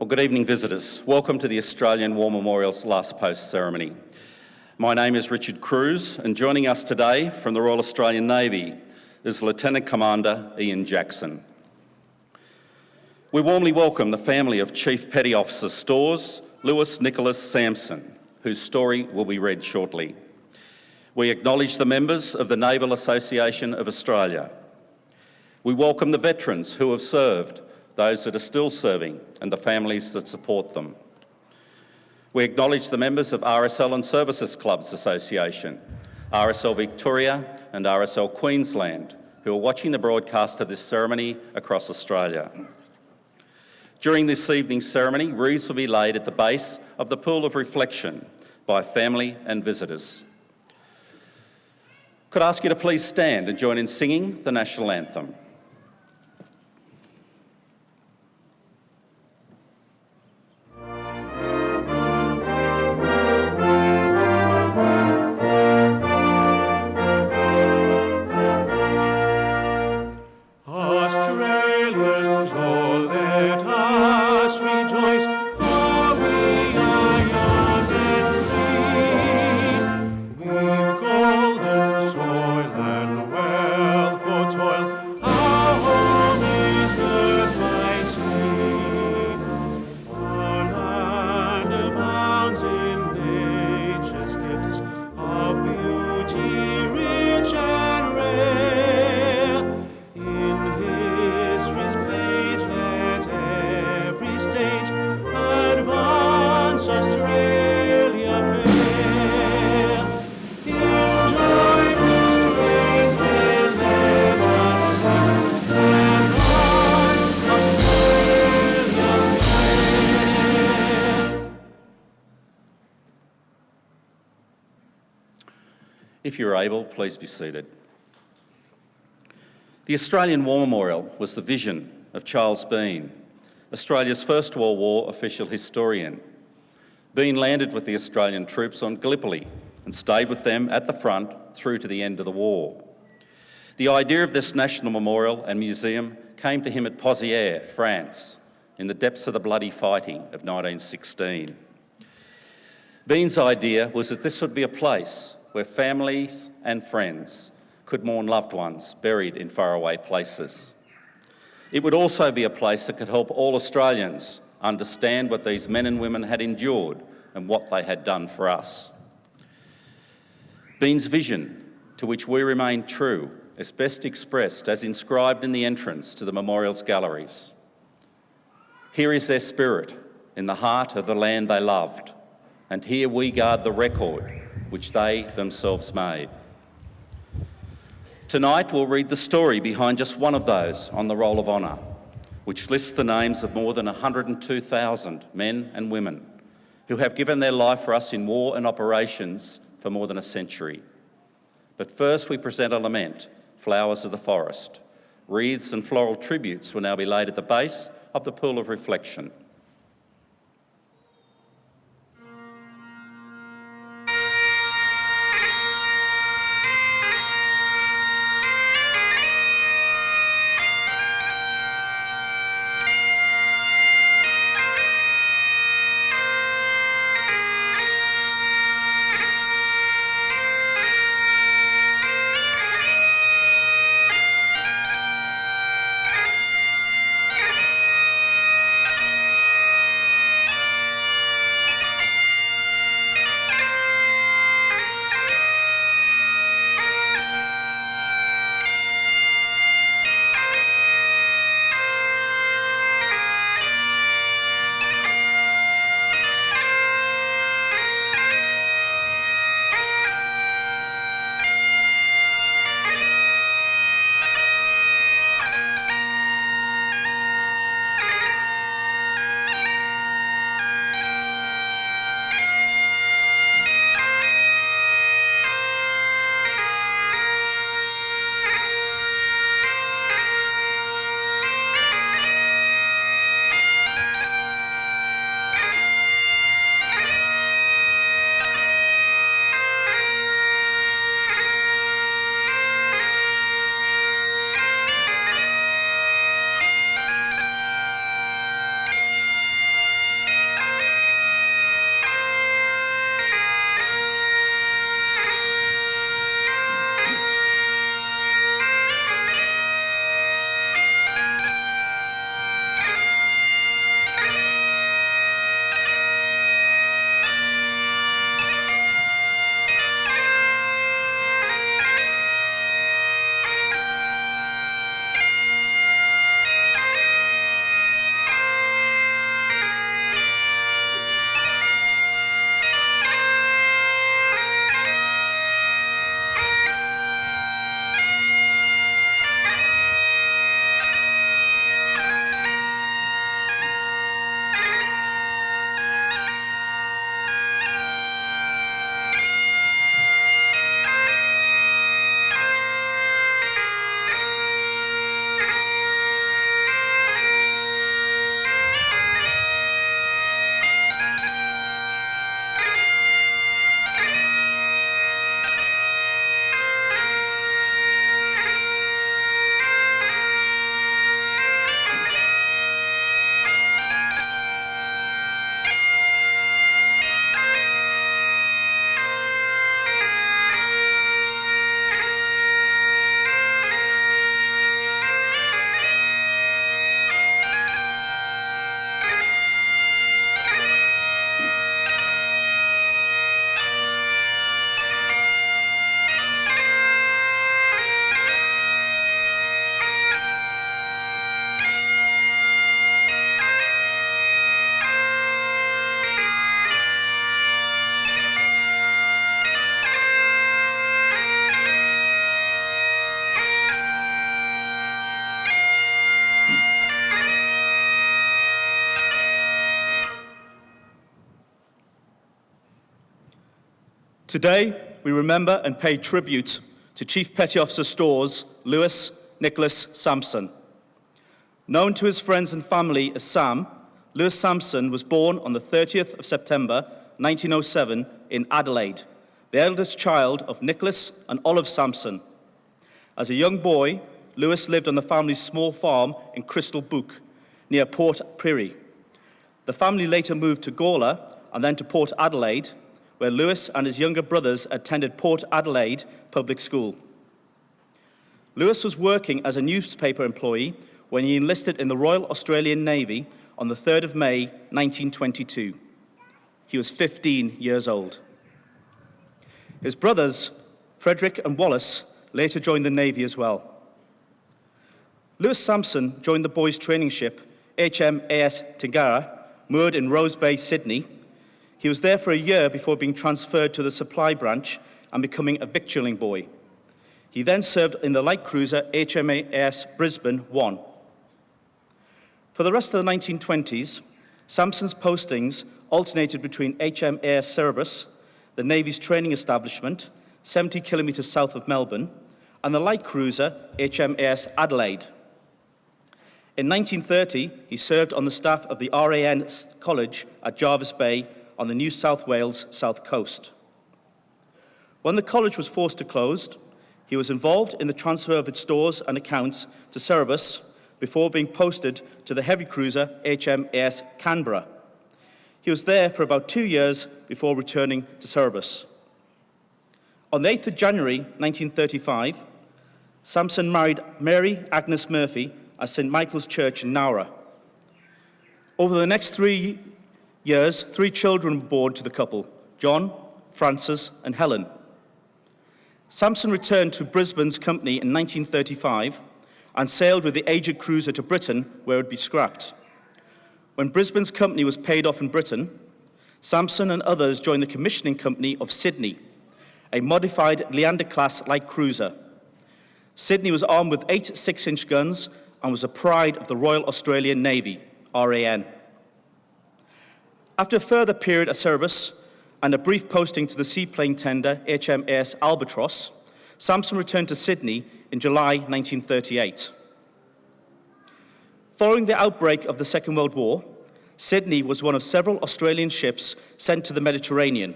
Well, good evening, visitors. Welcome to the Australian War Memorial's Last Post ceremony. My name is Richard Cruz, and joining us today from the Royal Australian Navy is Lieutenant Commander Ian Jackson. We warmly welcome the family of Chief Petty Officer Stores, Lewis Nicholas Sampson, whose story will be read shortly. We acknowledge the members of the Naval Association of Australia. We welcome the veterans who have served, those that are still serving, and the families that support them. We acknowledge the members of RSL and Services Clubs Association, RSL Victoria and RSL Queensland, who are watching the broadcast of this ceremony across Australia. During this evening's ceremony, wreaths will be laid at the base of the Pool of Reflection by family and visitors. Could I ask you to please stand and join in singing the National Anthem? If you're able, please be seated. The Australian War Memorial was the vision of Charles Bean, Australia's First World War official historian. Bean landed with the Australian troops on Gallipoli and stayed with them at the front through to the end of the war. The idea of this national memorial and museum came to him at Pozières, France, in the depths of the bloody fighting of 1916. Bean's idea was that this would be a place where families and friends could mourn loved ones buried in faraway places. It would also be a place that could help all Australians understand what these men and women had endured and what they had done for us. Bean's vision, to which we remain true, is best expressed as inscribed in the entrance to the memorial's galleries. Here is their spirit in the heart of the land they loved, and here we guard the record which they themselves made. Tonight we'll read the story behind just one of those on the Roll of Honour, which lists the names of more than 102,000 men and women who have given their life for us in war and operations for more than a century. But first we present a lament, Flowers of the Forest. Wreaths and floral tributes will now be laid at the base of the Pool of Reflection. Today, we remember and pay tribute to Chief Petty Officer Stores Lewis Nicholas Sampson. Known to his friends and family as Sam, Lewis Sampson was born on the 30th of September 1907 in Adelaide, the eldest child of Nicholas and Olive Sampson. As a young boy, Lewis lived on the family's small farm in Crystal Book, near Port Pirie. The family later moved to Gawler and then to Port Adelaide, where Lewis and his younger brothers attended Port Adelaide Public School. Lewis was working as a newspaper employee when he enlisted in the Royal Australian Navy on the 3rd of May, 1922. He was 15 years old. His brothers, Frederick and Wallace, later joined the Navy as well. Lewis Sampson joined the boys' training ship HMAS Tingara, moored in Rose Bay, Sydney. He was there for a year before being transferred to the supply branch and becoming a victualling boy. He then served in the light cruiser HMAS Brisbane 1. For the rest of the 1920s, Sampson's postings alternated between HMAS Cerberus, the Navy's training establishment, 70 kilometres south of Melbourne, and the light cruiser HMAS Adelaide. In 1930, he served on the staff of the RAN College at Jervis Bay on the New South Wales south coast. When the college was forced to close, he was involved in the transfer of its stores and accounts to Cerberus before being posted to the heavy cruiser HMAS Canberra. He was there for about 2 years before returning to Cerberus. On the 8th of January 1935, Sampson married Mary Agnes Murphy at St. Michael's Church in Nowra. Over the next 3 years, 3 children were born to the couple: John, Frances, and Helen. Sampson returned to Brisbane's company in 1935 and sailed with the aged cruiser to Britain, where it would be scrapped. When Brisbane's company was paid off in Britain, Sampson and others joined the commissioning company of Sydney, a modified Leander-class light cruiser. Sydney was armed with 8 6-inch guns and was a pride of the Royal Australian Navy, RAN. After a further period at Cerberus and a brief posting to the seaplane tender HMAS Albatross, Sampson returned to Sydney in July 1938. Following the outbreak of the Second World War, Sydney was one of several Australian ships sent to the Mediterranean.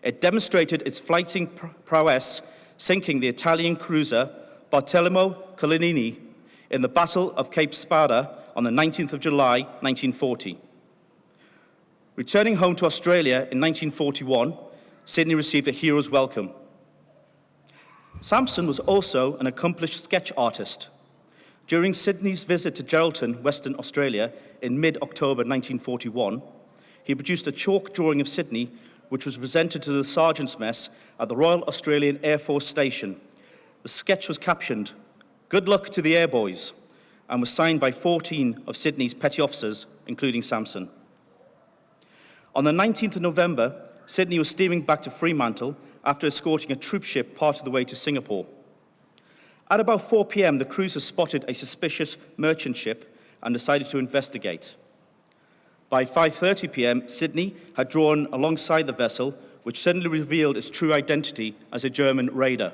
It demonstrated its fighting prowess, sinking the Italian cruiser Bartolomeo Colonnini in the Battle of Cape Spada on the 19th of July, 1940. Returning home to Australia in 1941, Sydney received a hero's welcome. Sampson was also an accomplished sketch artist. During Sydney's visit to Geraldton, Western Australia, in mid-October 1941, he produced a chalk drawing of Sydney, which was presented to the Sergeant's Mess at the Royal Australian Air Force Station. The sketch was captioned, "Good luck to the Airboys," and was signed by 14 of Sydney's petty officers, including Sampson. On the 19th of November, Sydney was steaming back to Fremantle after escorting a troop ship part of the way to Singapore. At about 4 p.m., the cruiser spotted a suspicious merchant ship and decided to investigate. By 5:30 p.m., Sydney had drawn alongside the vessel, which suddenly revealed its true identity as a German raider.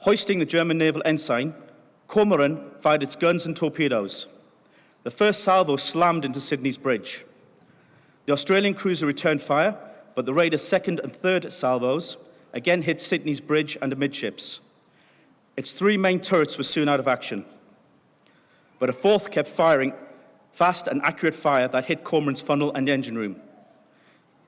Hoisting the German naval ensign, Cormoran fired its guns and torpedoes. The first salvo slammed into Sydney's bridge. The Australian cruiser returned fire, but the raider's second and third salvos again hit Sydney's bridge and amidships. Its 3 main turrets were soon out of action, but a fourth kept firing fast and accurate fire that hit Cormoran's funnel and engine room.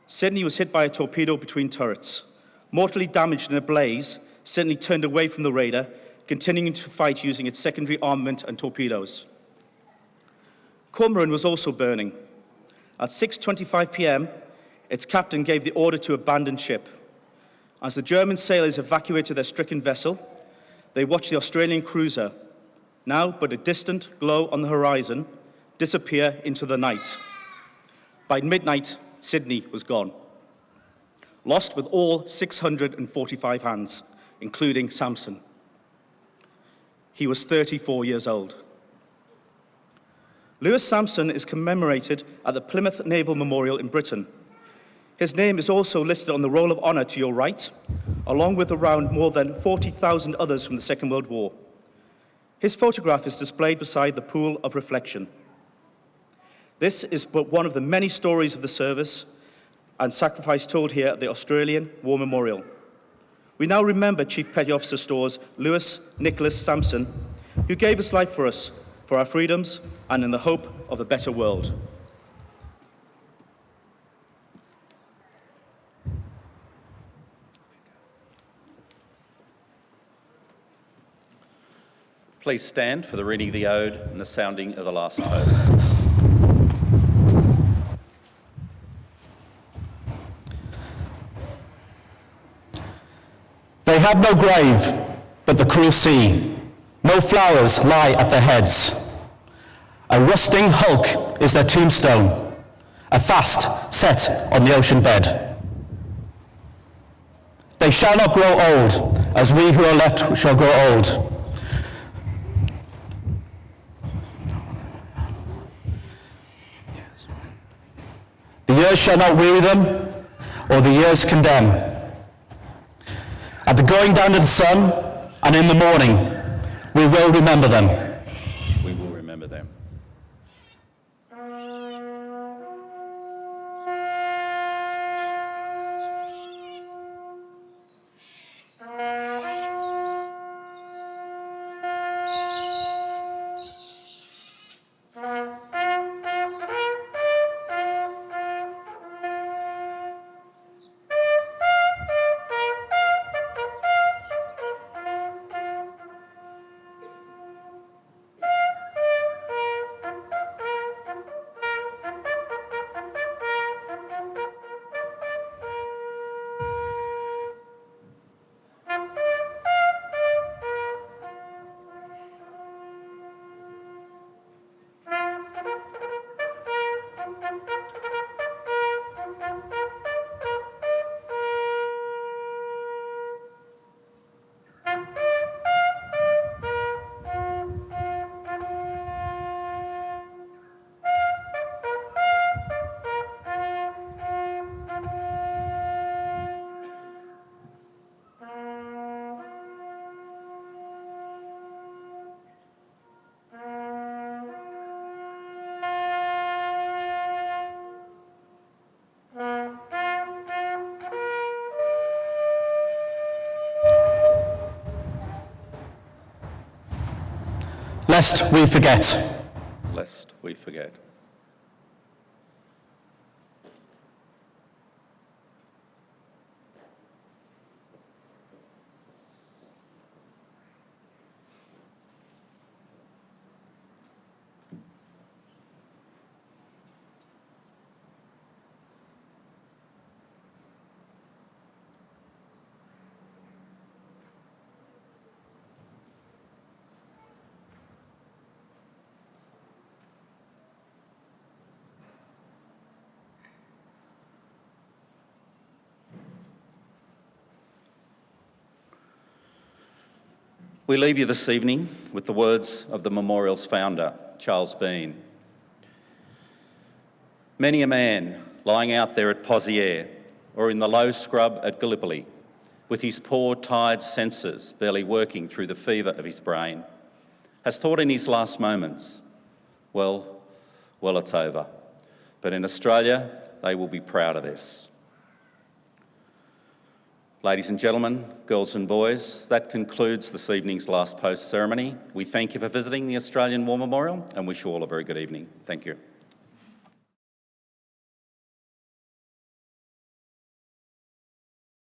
Sydney was hit by a torpedo between turrets. Mortally damaged in a blaze, Sydney turned away from the raider, continuing to fight using its secondary armament and torpedoes. Cormoran was also burning. At 6:25 p.m., its captain gave the order to abandon ship. As the German sailors evacuated their stricken vessel, they watched the Australian cruiser, now but a distant glow on the horizon, disappear into the night. By midnight, Sydney was gone, lost with all 645 hands, including Sampson. He was 34 years old. Lewis Sampson is commemorated at the Plymouth Naval Memorial in Britain. His name is also listed on the Roll of Honour to your right, along with around more than 40,000 others from the Second World War. His photograph is displayed beside the pool of reflection. This is but one of the many stories of the service and sacrifice told here at the Australian War Memorial. We now remember Chief Petty Officer Stores Lewis Nicholas Sampson, who gave his life for us, for our freedoms, and in the hope of a better world. Please stand for the reading of the ode and the sounding of the last toast. They have no grave but the cruel sea. No flowers lie at their heads. A rusting hulk is their tombstone, a fast set on the ocean bed. They shall not grow old, as we who are left shall grow old. The years shall not weary them, or the years condemn. At the going down of the sun, and in the morning, we will remember them. We will remember them. Lest we forget. Lest we forget. We leave you this evening with the words of the memorial's founder, Charles Bean. Many a man lying out there at Pozières or in the low scrub at Gallipoli, with his poor, tired senses barely working through the fever of his brain, has thought in his last moments, well, it's over. But in Australia, they will be proud of this. Ladies and gentlemen, girls and boys, that concludes this evening's last post ceremony. We thank you for visiting the Australian War Memorial and wish you all a very good evening. Thank you.